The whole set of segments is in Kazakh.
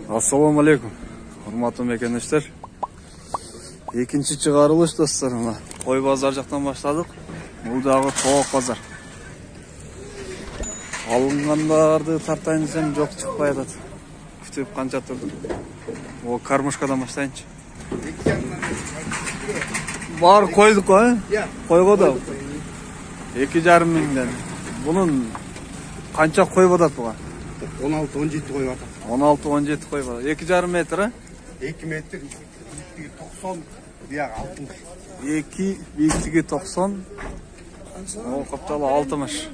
Assalamu alaikum. Hurmatlı mekendештер. Екінші чыгарылыш достар. Кой базар жактан баштадык. Бул дагы тоок базар. Алынгандарды тартайын десем жок чыкпай атат. Күтүп канча турдум. О кармышкадан баштайынчы. Бар койдук го, койго да. 2,5 миңден. Bunun kança koy badat buğa? 16-17 koy badat. 16-17 koy badat. 2,5 metre ha? 2 metre, 90, diğer 60. 2, büyüklüğü 90. O kaptalı 60.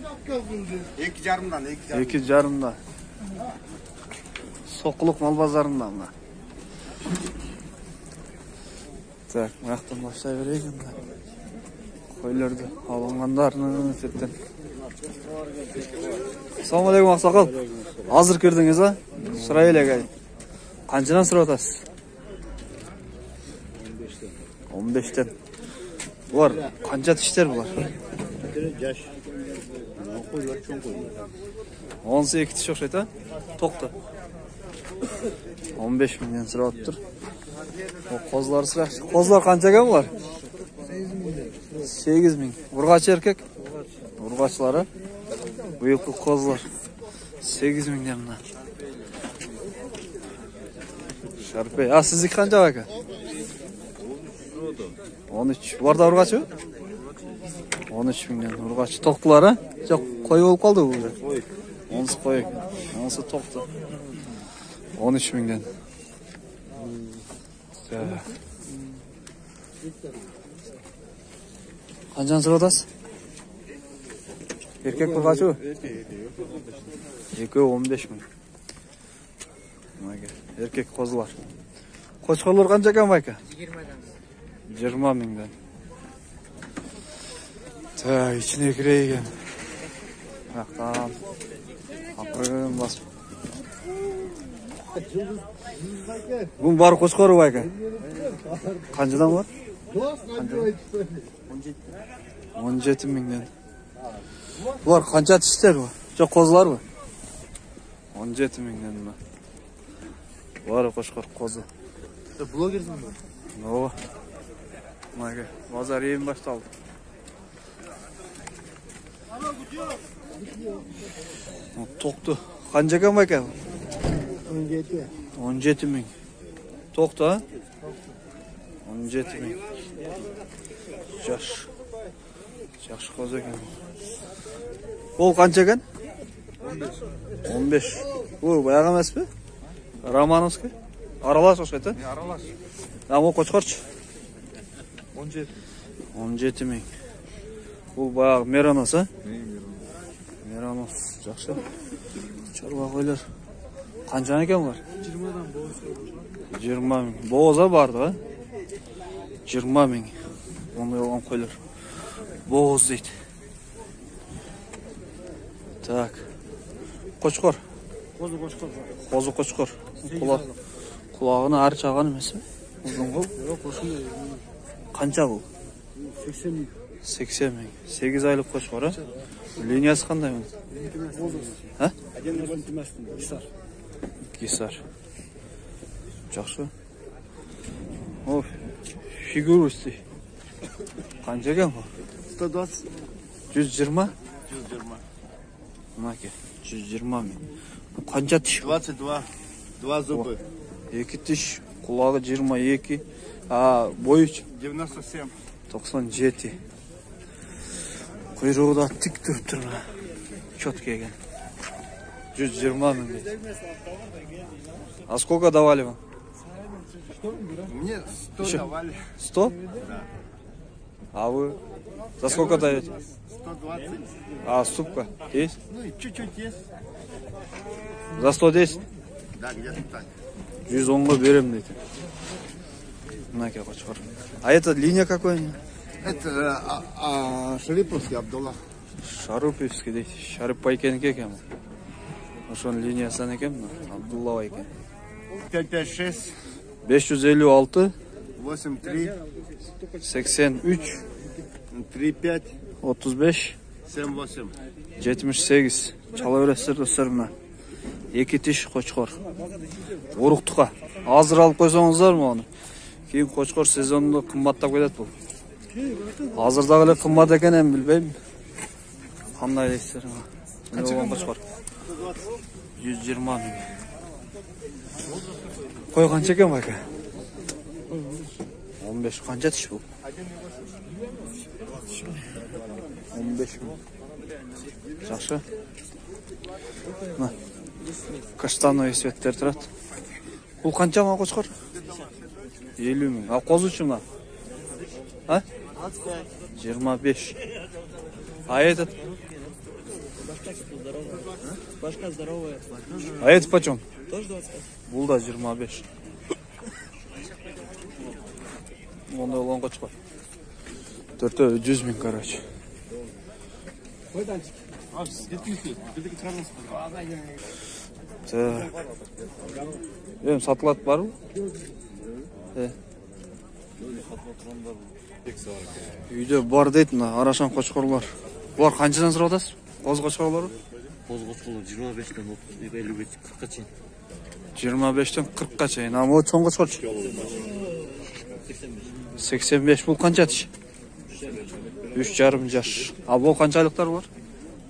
2,5'dan, 2,5'dan. Sokuluk mal pazarından da. Так, маяқтан башлай берейік енді. Koylardı alınganlarını tepten. Assalamu alaikum Ақсақал. Азыр кірдіңіз а? Сұрайлы әй. Қаншынан сұрап атасыз? 15'ten. Бұлар қанша тіштер бұлар? Жаш. Қойлар чоң қойлар. 18 тіш оқшайды а? Тоқты. 15 мыңнан сұрап тұр. Қозылар сұрақшы. Қозылар қаншаға бұлар? 8 миң. Urgaç erkek? Urgaçları. Bıyıklı kozlar. 8 ming demna. Şarpey. Ha sizdeki kanca baka? 13. Bu arada urgaç mı? 13 mingden. Urgaç. Toktular ha? Çok koyu olup kaldı bu. Onsu koyu. Onsu toktu. 13 mingden. Kancan sıradasın? Erkek mi kaçı? Erkek 15 min. Erkek kozular. Koçkollar kanca kan bayka? 20 mingden. Ta içine gireyken. Baktan. Apırın basma. Bunun var koçkoru bayka? Kancadan var? 17 mingden. Bular kança tişler mi? Çok kozlar mı? 17 mingden mi? Var koşkor kozu. Blogersin mi? No. Mayga. Pazar yeni başladı. Toktu. Kanca mayga? 17. 17 ming. Toktu ha? 17 ming. Yaş. Yaxşı qoz ekan. Bol qancha ekan? 15. Bu bayağı emasmi? Romanovskiy. Aralash o'xshaydi. Aralash. Ammo qo'chqorchi. 17. 17 ming. Bu bayağı Meranos ha? Meranos. Yaxshi. Chorva qo'ylar. Qancha ekan bular? 20dan bo'z. 20 ming. Bo'za bordi ha? 20 ming. Onu yo'g'on qo'ylar. Boğuz deydi. Tak. Qo'chqor. Qo'zi qo'chqor. Qo'zi qo'chqor. Qulog'ini ar chag'an emasmi? Uzun qo'l. Yo'q, qo'shimda. Qancha bu? 80 ming. 80 ming. 8 oylik qo'chqor ha? Liniyasi qanday bu? Ha? Gisar. Gisar. Yaxshi. Of. Figurasi. Qancha ekan bu? 120. 120? 120. Maka. 120 ming. Qancha tish? 22. 2 зубы. 2 tish, qulog'i 22. Ha, bo'yi 97. 97. Quyruğu da tik turib turibdi. Четко ekan. 120 ming. А сколько давали вам? Мне 100 давали. 100? Да. А вы за сколько даете? 120. А ступка есть? Ну и чуть-чуть есть. За 110? Да, где-то так. 110-ға берем дейді. Мынаке қошқар. А это линия какой? Это Шариповский Абдулла. Шариповский дейді. Шарипов екенікі екен. Ошоның линиясан екен. Абдулла екен. 556. 556 83. 83 35. 35 78. 78. Çala öğretsin dostlarımla. 2 тиш қочқор. Уруктука. Азыр алып койсоңуздар муну. Кийин қочқор сезонунда кымбаттап кетет бул. Азырда эле кымбат экен, эми билбейм. Кандай дейсиздер? Канча қочқор? 120 миң. Кой канча экен байка? 15. Канча тиш бул? 15 миң. Жакшы. Каштановый цветтер турат. Бул канча ма қочқор? 50 миң. А козучу мына? А? 25. А этот? Башка здоровая. А этот почем? Тоже 25. Бул да 25. Онда olan қочқор. 4 100 миң, короче. Койданчик. А, жетмейсіз. Біздікі тұрармыз. Эм сатылат барбы? Үйдө бар дейт мына арашан қочқорлар. Булар канчадан сурап атасыз? Коз қочқорлору? Коз қочқорлор 25-тен 50-ге 40-ка чейин. 25-тен 40-ка чейин. А могу чоң қочқорчу? 85. Бул канча тиш? 3,5 жаш. А бул канчалыктар бар?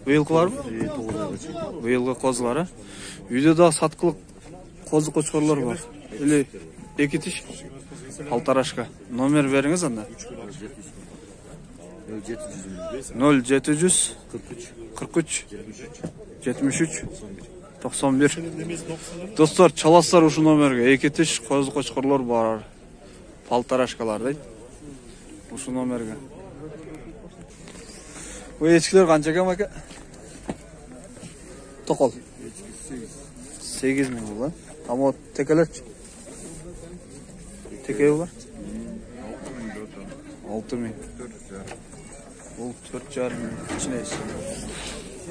Быйылкыларбы? 9 айга чейин. Быйылгы козлар, Үйдө да саткылык коз қочқорлор бар. Или 2 тиш? Алтарашка. Номер бериңиз анда. 0700 43 73 91. Достор, чаласыздар ушу номерге. 2 тиш коз қочқорлор бар. Палтарашкалар дейт. Ушу номерге. Bu echkiler qancha ekan aka? To'qol. 8 ming bular. Ammo tekelerchi. Teke bular? 6 ming. Bu 4,5 ming. İçine iş.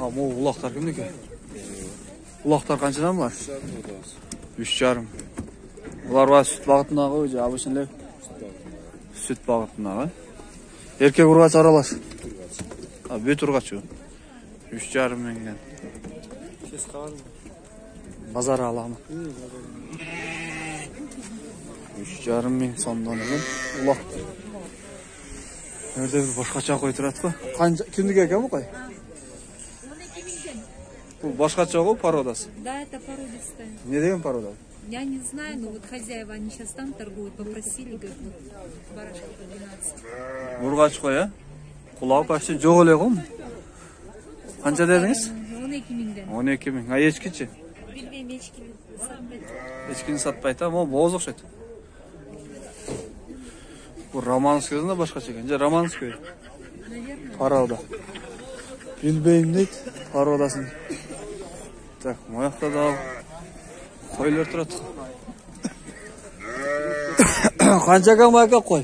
Ammo uloqlar kimniki? Uloqlar qanchadan bor? 3,5. Bular va süt bag'itinaga o'zi abishinlar. Süt bag'itinaga. Erkek urg'ach aralash. Büyük urgaç o. 3,5 mingden. Bazar alanı. 3,5 ming sondan ekan. Uloq. Nerede bir boshqacha qo'y turadi-ku. Qancha kimniki ekan bu qo'y? 12 mingdan. Bu boshqacha-ku parodasi. Да, это породистая. Ne degan paroda? Я не знаю, но вот хозяева, они сейчас там торгуют, попросили, говорят, вот, барашка по 12. Urgaç qo'y, ha? Qulaq başı jo'q elego. Qancha dedingiz? 12 mingdan. 12 ming. Ha, echkichi? Bilmem, echki satmaydi. Echkini satmaydi, ammo bo'z o'xshaydi. Bu Romanskiyda boshqacha ekan. Romanskiy. Наверное. Paroda. Bilbeyim deydi parodasini. Так, bu yoqda da qo'ylar turadi. Qancha ekan bu aka qo'y?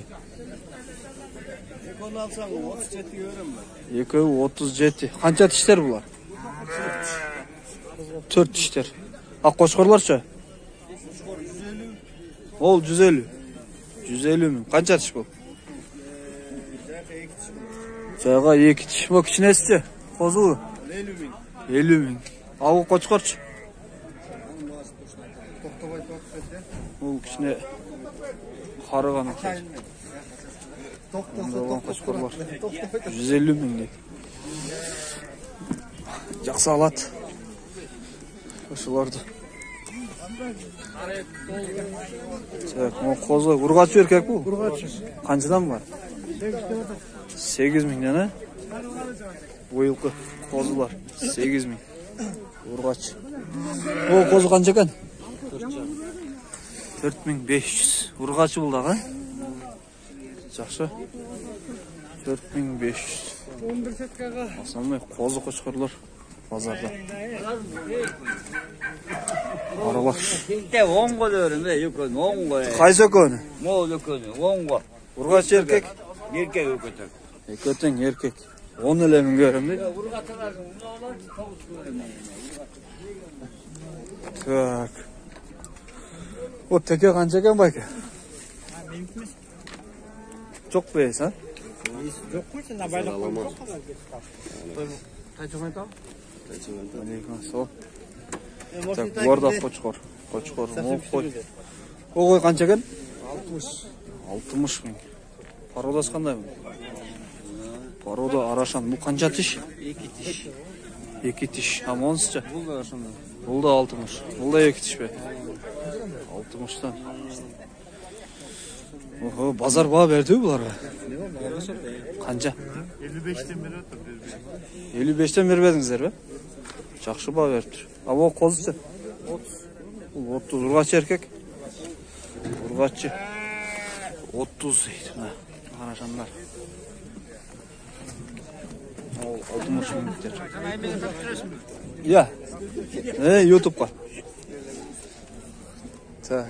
Onu alsam 37 görürüm ben. 2,37. Qancha tishlar bular? 4 tishlar. A qo'shqorlarcha? Ol 150. 150 ming. Qancha tish bu? Joyga 2 tish bu kichinasichi? Qo'zu. 50 ming. 50 ming. A u qo'chqorchi? Bu kichine qarigan ekan. To'xtasa qo'chqorlar. 150 ming deydi. Жақсы алады. Осыларды. Так, о қозы ургач еркек bu? Ургач. Қаншадан бар? 8 миңден, а? Ойылқы қозылар 8 миң. Ургач. О, қозы қанша екен? 4500. Ургачы бұл дағы? Жақсы. 4500. 11 сеткаға. Асанмай қозы қошқырлар базарда. Аралаш. Те оңго дөрүм, өкөн оңго. Қайсы өкөні? Мол өкөнү оңго. Ургач еркек? Еркек өкөтөк. Екөтің еркек. 10 элемин көрөм дейт. Так. О, теке қанша екен байке? Жоқ бейс, а? Жоқ қой, сен абайлап қойып Алейкум ассалам. Так, бұлар да қошқор. Қошқор. О қой қанша екен? 60 мың. Породасы қандай бұл? Порода арашан. Бұл қанша тиш? 2 тиш. А монсызша? Бұл да 60. Бұл да 2 тиш бе? 60-тан. Охо, базар баға берді бұларға? Қанша? 55'ten beri otur. 55'ten beri verdіңіздер бе? Жақшы баға беріп тұр. А бұл қозысы? 30. Ұрғатшы еркек? Ұрғатшы. 30 дейді. Қарашандар. Ол 60 минуттер. Я. Ютубқа. Так.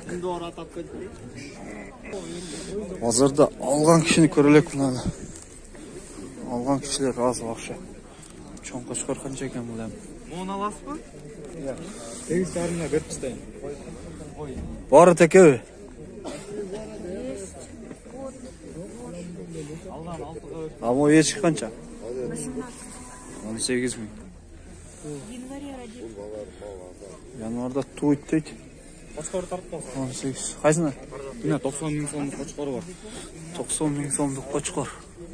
Базарда алған кішіні көрелек мұнаны. Алған кішілер аз бақшы. Чоң қошқар қанша екен бұлайым. Оны аласыз ба? 8 жарымына беріп тастайын. Бары текеуі. Амо еші қанша? 18 мың. Январда туыт дейді. Қошқары тартып қалса. 18. Қайсына? Мына 90 мың сомдық қошқары бар. 90 мың сомдық қошқар.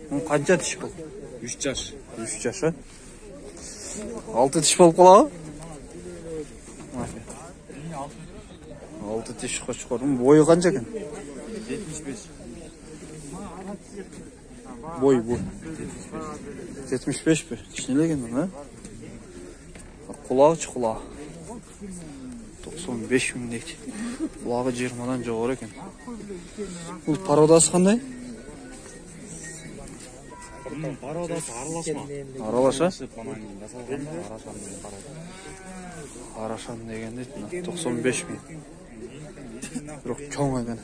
Оның қанша тіш бұл? 3 жаш. 3 жаш, а? 6 тіш болып қалаға? 6 тіш қошқар. Бойы қанша екен? 75. Бой. 75 пе? Кішінелеген мұн, а? Құлағы чы құлағы? 95 мың дейді. Құлағы 20-дан жоғыр екен. Бұл пародасы қандай? Пародасы аралас ма? Аралас, а? Арашан деген дейді. 95 мың. Бірақ чоң екен.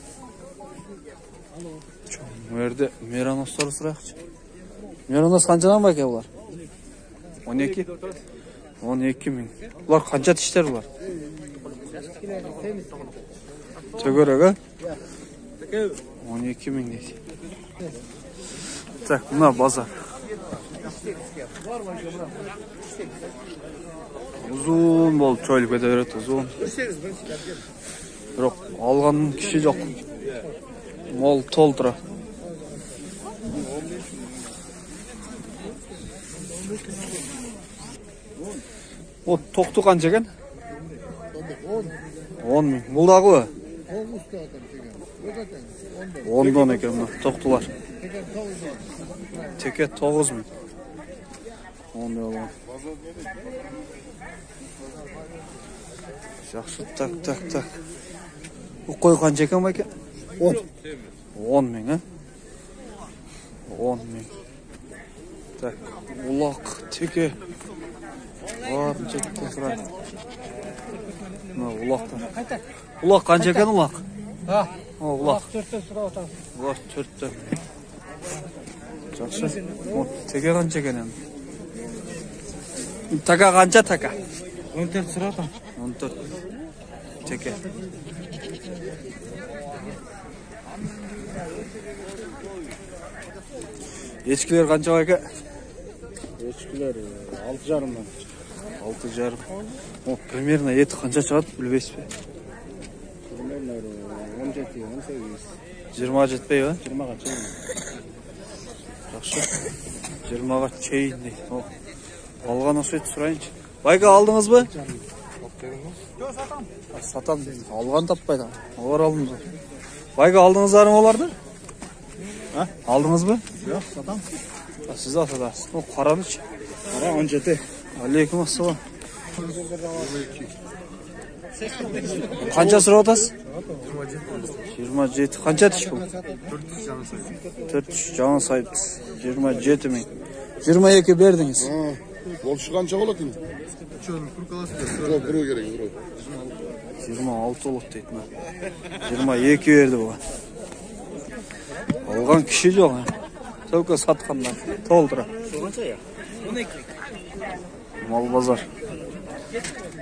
Мөрді мераностары сұрақшы. Меранос қаншадан ба екен бұлар? 12? 12 мың. Бұлар қанша тіштер бұлар? Төгерек, а? 12 мың дейді. Так, мұна базар. Ұзын болып чөйлі көте береді, ұзын. Бірақ алғанның кіші жоқ. Мол толтыра. О, тоқты қанша екен? 10 мың. Бұл дағы ба? 10-дан екен мұна, тоқтылар. Теке 9 мың. 10 алған. Жақшы, так. Бұл қой қанша екен ба екен? 10 мың, а? 10 мың. Так, ұлақ, теке. Барын чекте сұрайын. Ұлақтар. Ұлақ қанша екен ұлақ? Ұлақ. 4-тен сұра отам. Ұлақ 4-тен. Жақшы. Теке қанша екен әм? Така қанша така? 14 сұра отам. 14. Теке. Ешкілер қанша ба екен? Ешкілер 6 жарымдан. 6 жарым. Примерно еті қанша шығады, білбейсіз бе? Примерно 17-18. 20-ға жетпей ба? 20-ға чейін. Жақшы. 20-ға чейін дейді. Алған осы ет сұрайыншы. Байқа алдыңыз ба? Сатам дейді. Алған таппайды. Олар алдыңыз ба? Байқа алдыңыздар ма оларды? Алдыңыз ба? Жоқ, сатам. Сіз атадасыз. Қараныш. Қара 17. Алейкум ассалам. Қанша сұрап атасыз? 27. Қанша тіш бұл? 4 тіш жаңа сайыпсыз. 27 мың. 22 бердіңіз. Ол қанша болады енді? Жоқ, біру керек, біру. 26 олық дейді. 22 берді бұға. Алған кіші жоқ. Только сатқандар. Толтыра. Мал базар.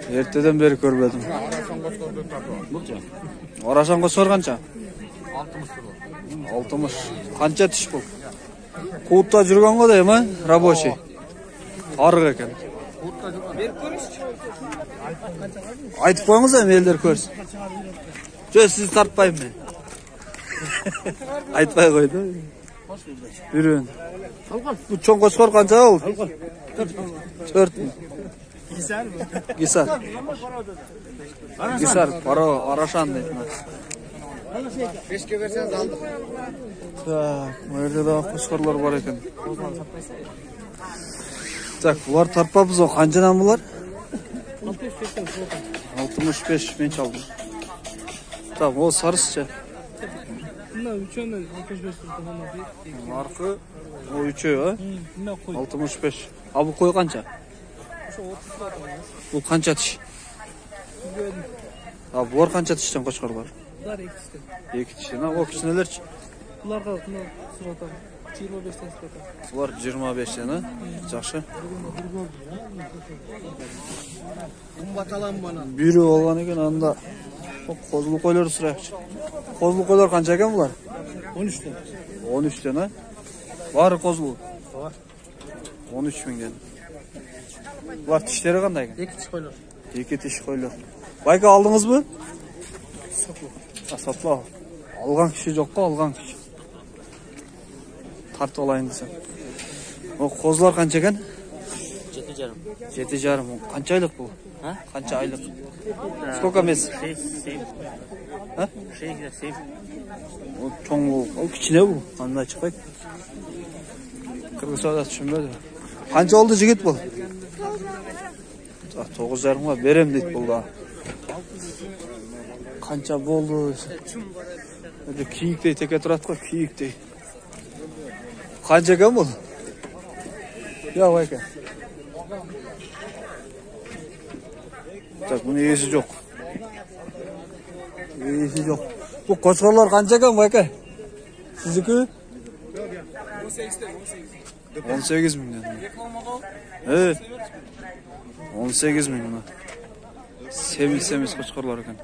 Ертеден бері көрбедім. Арашан қошқар қанша? 60. Қанша тіш бұл? Қуытта жүрген ғой дейм, рабочий. Арық екен. Айтып қойыңыз әм елдер көрсін. Жö, сізді тартпаймын мен. Айтпай қойды. Бүрін. Бұл чоң қошқар қанша ол? 4 мың. Гисар. Гисар, арашан дейді. 5'e verseniz aldık. Так, мөрде да қошқарлар бар екен. Так, бұлар тарпабыз о, қаншадан бұлар? 65 мен чалдым. Так, ол сарысча. Мына үчөөнөн 65 тұрған дейді. Арқы, о үшеу, а? 65. А бұл қой қанша? Бұл қанша тіш? А бұлар қанша тіштен қошқар бар? Бұлар 2 тіштен. 2 тіштен, о кішінелерші? Бұларға сұратам. 25'тен сұратам. Бұлар 25'тен, а? Жақшы. Бүйрі болған екен, анда қозылы қойлар сұрайықшы. Қозылы қойлар қанша екен бұлар? 13'тен. 13'тен, а? Бары қозылы? Бар. 13 мыңден. Бұлар тіштері қандай екен? 2 тіш қойлар. 2 тіш қойлар. Байка алдыңыз бі? Сатла. Алған кіші жоқ қо, алған кіші. Тартып алайын десем. О, қозылар қанша екен? 7,5. 7,5. Қанша айлық бұл? Қанша айлық? Сколько месяц? 7. А? 7. Ол чоң бұл. Ол кішіне бұл. Анда шықпайды. Кыргызстанда түсінбеді. Қанша oldu жігіт бұл? 9,5-ға берем дейді бұл да. Қанша болды? Киіктей теке тұрады ғой, киіктей. Қанша екен бұл? Я байка. Так, бұны есі жоқ. Есі жоқ. Бұл қошқарлар қанша екен байка? Сіздікі? 18 мыңнан. 18 мыңнан. Семіз қошқарлар екен.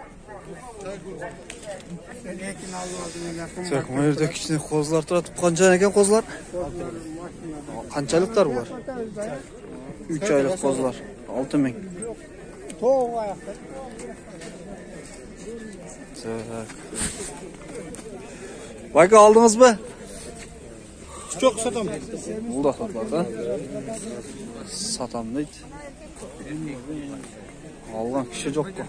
Так, мына жерде кішкене қозылар тұрады. Қанша екен қозылар? Қаншалықтар бұлар? 3 айлық қозылар. 6 мың. Так. Байка алдыңыз ба? Çok satam. Бұл да сатылады, сатам дейді. Алған кіші жоқ қо.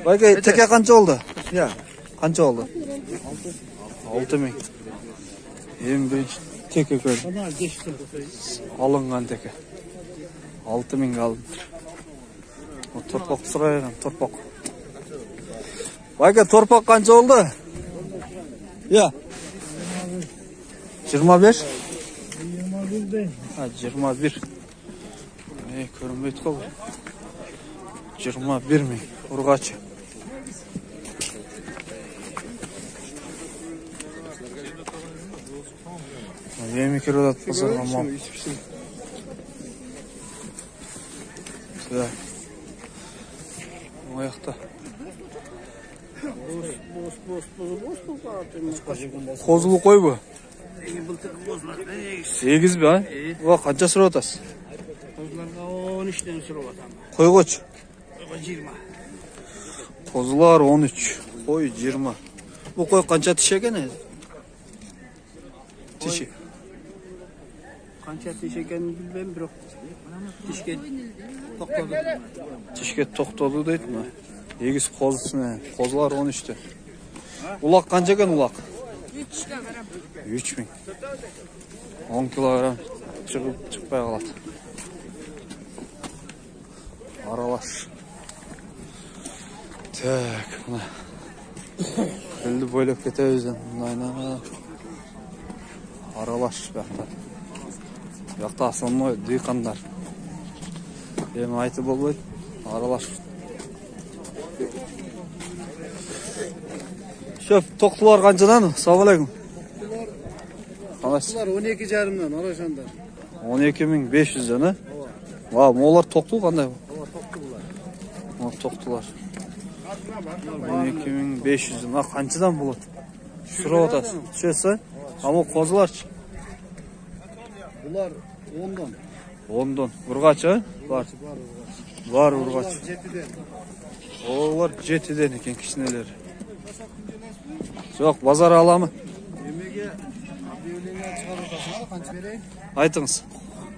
Байка, теке қанша oldu? Қанша oldu? 6 мың. Ең бірінші теке көрдім. Алынған теке. 6 мың алын. Торпақ сұрайған, торпақ. Байка, торпақ қанша oldu? 25? 21 değil. 21. Көрінбейді қол. 21 мың. Ұрғачы. Емі керуді пазарға мал. Ояқта. Қозылы қой бұ? 8 бі, а? Қанша сұрап атасыз? Қозыларға 13'ten сұрап атам. Қой қоч? Қойға 20. Қозылар 13, қой 20. Бұл қой қанша тіш екен еді? Тіші? Қанша тіш екенін білмеймін, бірақ тішке тоқтады. Тішке тоқтады дейді ма? 8 қозысына, қозылар 13'те. Улақ қанша екен улақ? 3 мың. 10 килограмм шықпай қалады. Аралаш. Так, мына. Күлді бойлап кете өзен. Аралаш бақта. Бақта асылмай дүйқандар. Ем айты болбайды. Аралаш. Шөп, тоқтылар қаншадан? Салам алейкум. Bunlar 12,5'dan araşanlar. 12.500'den ha? Vay, molar toqtu qanday? Toqtular. 12.500'den. Ha, qanchadan bo'ladi? Surab otasiz. Tushasa, ammo qo'zilarchi. Bunlar 10'dan. 10'dan. Urgaç ha? Var. Var urgaç. Olar 7'den eкен kişineler. Yok, bazar alamı. Emeğe объявление çıkarırsan kanç vereyim? Aytыңыз.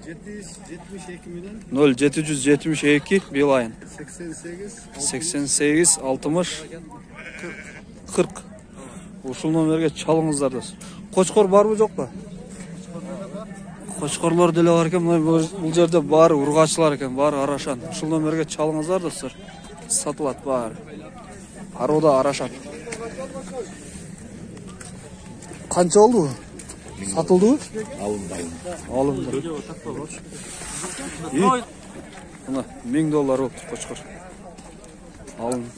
772 milyon 0772 Beeline 88 88 60 40. Ушул номерге чалыңыздар достор. Кочкор барбы жокпу? Кочкорлор деле бар экен, бул жерде баары ургачылар экен, баары арашан. Ушул номерге чалыңыздар достор. Сатылат баары. Арода арашан. Канча болду? Сатылдыбы? Алынды. Мына $1000 болду кочкор. Алынды.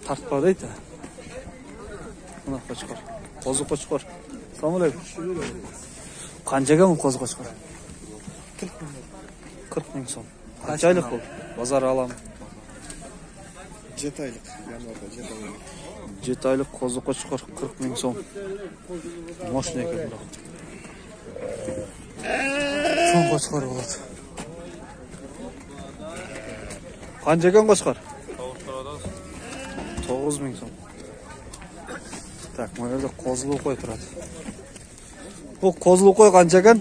Тартпа дейт. Мына кочкор. Козу кочкор. Салам алейкум. Канчага бул козу кочкор? 40 000 сом. Канча айлык бул? Базар алам. 7 айлык. Январда 7 айлык. 7 айлык козу кочкор 40 000 сом. Мощный экен бирок. Чоң кочкор болот. Канча экен кочкор? 9 000 сом. Так, мына жерде козулуу кой турат. Бул козулуу кой канча экен?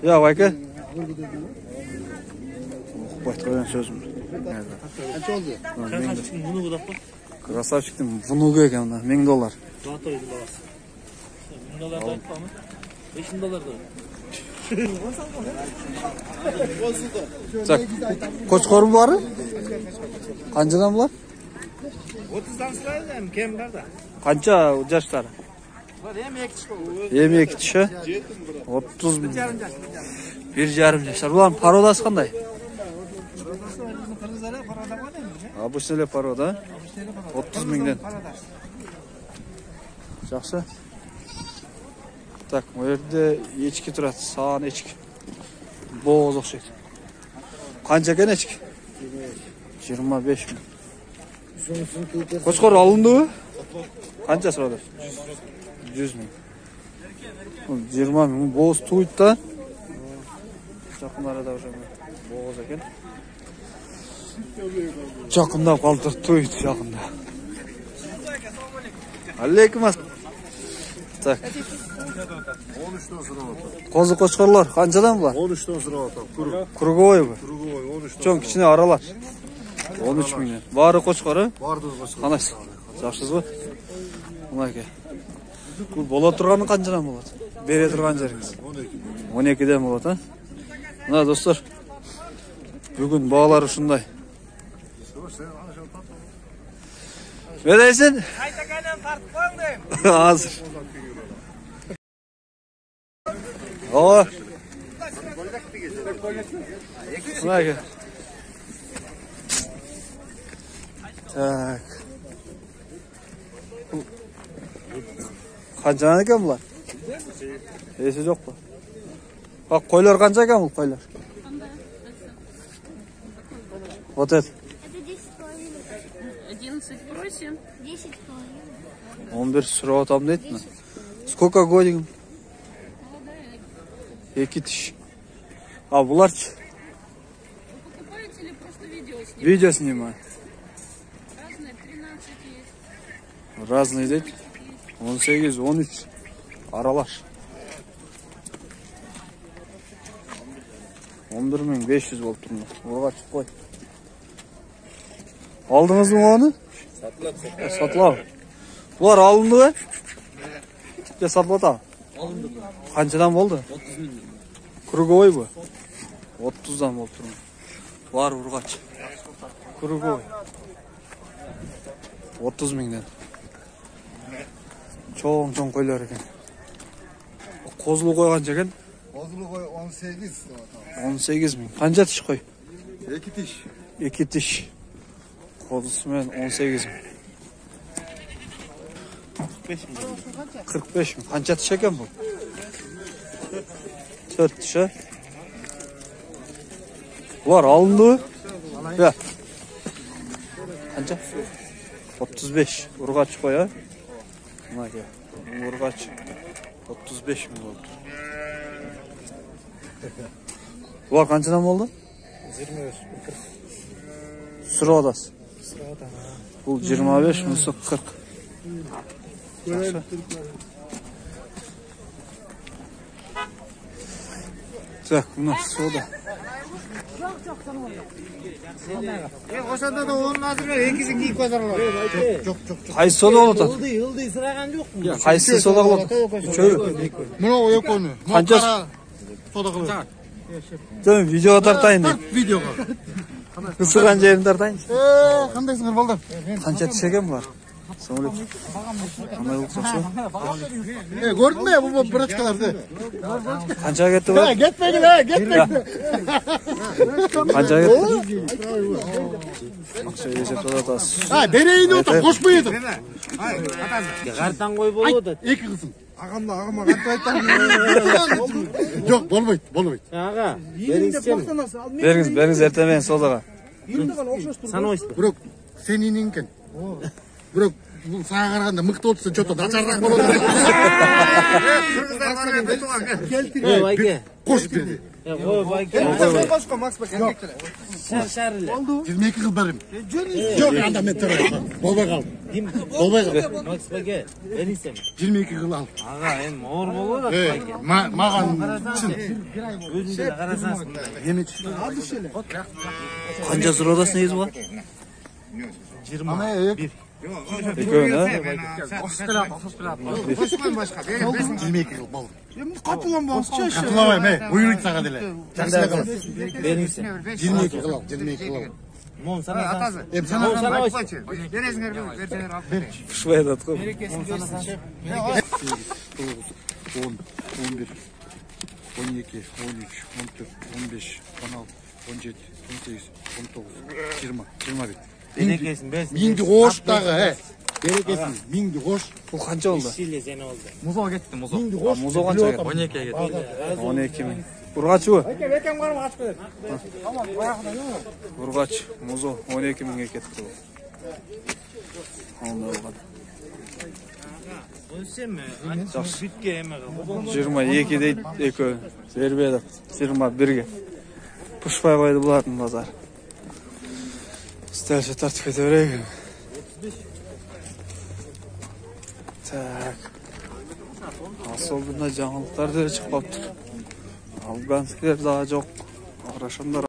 Я, байке. Укпайт койгон сөзүм. Kanç oldu? Красавчиктин внугу экен мына $1000. Так, кочкору бары? Канчадан булар? 30'dan sırayla kim var da? Канча жаштары? Var hem ek çıkıyor. 22 тиши 30 000. 1,5 жаштар. Булардын пародасы кандай? Kırmızılara parada var değil mi? Обычный эле порода. 30 000ден. Жакшы. Так, бу жерде эчки турат, саан эчки. Бооз окшойт. Канча экен эчки? 25 000. Кочкор алындыбы? Канча сурады? 100 000. 20 000. Бооз туйт да. Жакын арада уже бооз экен. Жакындап калды, туйт жакында. Алейкум ассалам. Так. 13'ten sıra atalım. Козу кочкорлор канчадан булар? 13'ten sıra atalım. Kuru. Круговойбу? Kurugoy 13'ten. Чоң кичине аралар. 13 000. Баары кочкору? Vardı başka. Канайсыз? Жакшысызбы? Мынакей. Бул боло турганы канчадан болот? Бере турган жериңиз? 12. 12ден болот, а? Мына достор. Бүгүн баалар ушундай. Ne deysin? Hazır. O. Bak. Tak. Kanca ekan bular? Esi yok mu? Bak koylar kanca ekan bu koylar? Вот это. 11,8. 10,5. 11 сұрап атам дейді ме? Сколько годин? 2 тысяч. А бұларчы? Вы покупаете или просто видео снимаете? Видео снимаю. Разные, 13 есть. Разные дейді. 18, 13. Аралаш. 11.500 болып тұрмын. Оға çık қой. Aldınız mı onu? Satılab. Бұлар алынды ба? Же сатылат? Alındı. Қаншадан болды? 30 000. Круговой bu. 30'dan болып тұрмын. Var urgaç. Круговой. 30 000ден. Çoğun koylar eкен. Kozulu koy kanca eкен? Kozulu koy 18. 18 000. Kanca tiş koy? 2 tiş. 2 tiş. Kozusu men 18 000. 45 000. Kanca tiş eken bu? 4 tiş ha? Var alındı. Ya. Kanca? 35. Urgaç koy ha? Buna gel. Urgaç. 35 000 oldu. Bular qanchadan bo'ldi? 25. Surib olasiz. Bu 25, bunisi 40. Так, bu soda. O'shanda da onun azrlar, ikisini kiyib ko'zarlar. Yo'q. Qaysi soda oladi? Ildi siragan yo'qmi? Qaysi soda oladi? Üçöy. Mana o yo'q uni. Qanchasi? Soda qilib. Sen videoga tartayın deb. Videoga. Isıgan yerini tartayın. Qandaysizlar boldir? Qancha tishagan bor? Assalomu alaykum. Qanday o'xshash? Ko'rdingmi bu birachkalarni? Qanchaga ketdi bu? Ketmaydi. Qanchaga ketdi? Akcha yechib so'ratasiz. Ha, bereyini o'tib qo'shmaydi. Qartan qo'y bo'ladi. Ikki qism. Ag'amga qarta aytdim. Yo'q, bo'lmaydi. Ağa, Beriniz ertamen sodaga. sana o'ysin. Biroq seniningkin. Biroq bu sağa qaraganda mıqta o'tsa cho'ta nacharroq bo'ladi. Ey, aka. Qo'shib berdi. Qo'y, aka. Sharilla. 22 yil berim. Yo'q, anda men tarafa. Bo'lmay qoldi. Max aka, beringsen. 22 yil al. Ağa, endi mo'r bo'ladi. Ma'gan chin. O'zingizga qarasangiz. Yemich. Qancha so'radasiz bu? 21. Eko'ng, ha? 22 yil bo'ldi. Qatılamayım, buyurun sana dile. Çaksına kalın. Beringsen. 22 yıl al. Mon sana atası. Hep sana Sana o'ysin. Pishmaydi atqo. 10, 11, 12, 13, 14, 15, 16, 17, 18, 19, 20, 21. Berekesin, bersin. Mingdi hoş dağı he. Berekesin, mingdi hoş. Bu qancha oldi? Shille seni oldu. Muzo ketdi, muzo. Muzo qancha? 12 ga ketdi. 12 ming. Urg'ach bu. Urg'ach, muzo 12 mingga ketdi bu. Aldı olgan. O'lsenmi? Yaxshi. Bitga ema. 22 deydi eko'ng. Bermedi. 21 ga. Pushpay qo'ydi bularning bozor. Istalsa tartib ketaveraylik. Tak. Asıl bunda canlıklar da çıkıp Afganskiler daha çok. Araşanlar